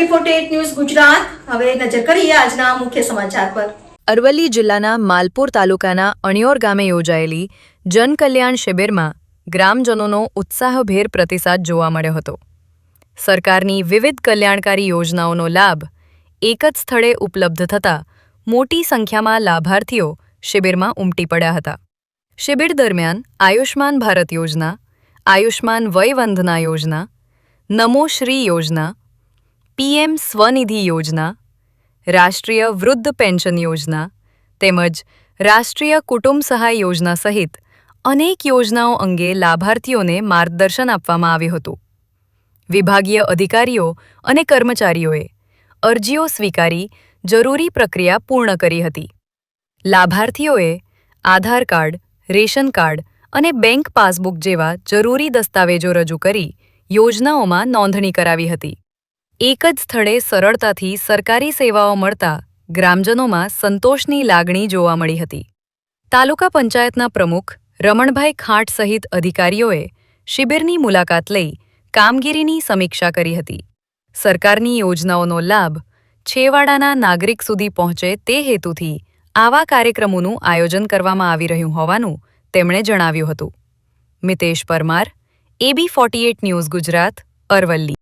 AB48 news Gujarat હવે નજર કરીએ આજના મુખ્ય સમાચાર પર। અરવલ્લી જિલ્લાના માલપુર તાલુકાના અણિયોર ગામે યોજાયેલી જનકલ્યાણ શિબિરમાં ગ્રામજનોનો ઉત્સાહભેર પ્રતિસાદ જોવા મળ્યો હતો। સરકારની વિવિધ કલ્યાણકારી યોજનાઓનો લાભ એક જ સ્થળે ઉપલબ્ધ થતાં મોટી સંખ્યામાં લાભાર્થીઓ શિબિરમાં ઉમટી પડ્યા હતા। શિબિર દરમિયાન આયુષ્માન ભારત યોજના, આયુષ્માન વય વંદના યોજના, નમો શ્રી યોજના, PM સ્વનિધિ યોજના, રાષ્ટ્રીય વૃદ્ધ પેન્શન યોજના તેમજ રાષ્ટ્રીય કુટુંબ સહાય યોજના સહિત અનેક યોજનાઓ અંગે લાભાર્થીઓને માર્ગદર્શન આપવામાં આવ્યું હતું। વિભાગીય અધિકારીઓ અને કર્મચારીઓએ અરજીઓ સ્વીકારી જરૂરી પ્રક્રિયા પૂર્ણ કરી હતી। લાભાર્થીઓએ આધાર કાર્ડ, રેશન કાર્ડ અને બેંક પાસબુક જેવા જરૂરી દસ્તાવેજો રજૂ કરી યોજનાઓમાં નોંધણી કરાવી હતી। એક જ સ્થળે સરળતાથી સરકારી સેવાઓ મળતા ગ્રામજનોમાં સંતોષની લાગણી જોવા મળી હતી। તાલુકા પંચાયતના પ્રમુખ રમણભાઈ ખાંટ સહિત અધિકારીઓએ શિબિરની મુલાકાત લઈ કામગીરીની સમીક્ષા કરી હતી। સરકારની યોજનાઓનો લાભ છેવાડાના નાગરિક સુધી પહોંચે તે હેતુથી આવા કાર્યક્રમોનું આયોજન કરવામાં આવી રહ્યું હોવાનું તેમણે જણાવ્યું હતું। Mitesh Parmar, AB48 news Gujarat, Aravalli.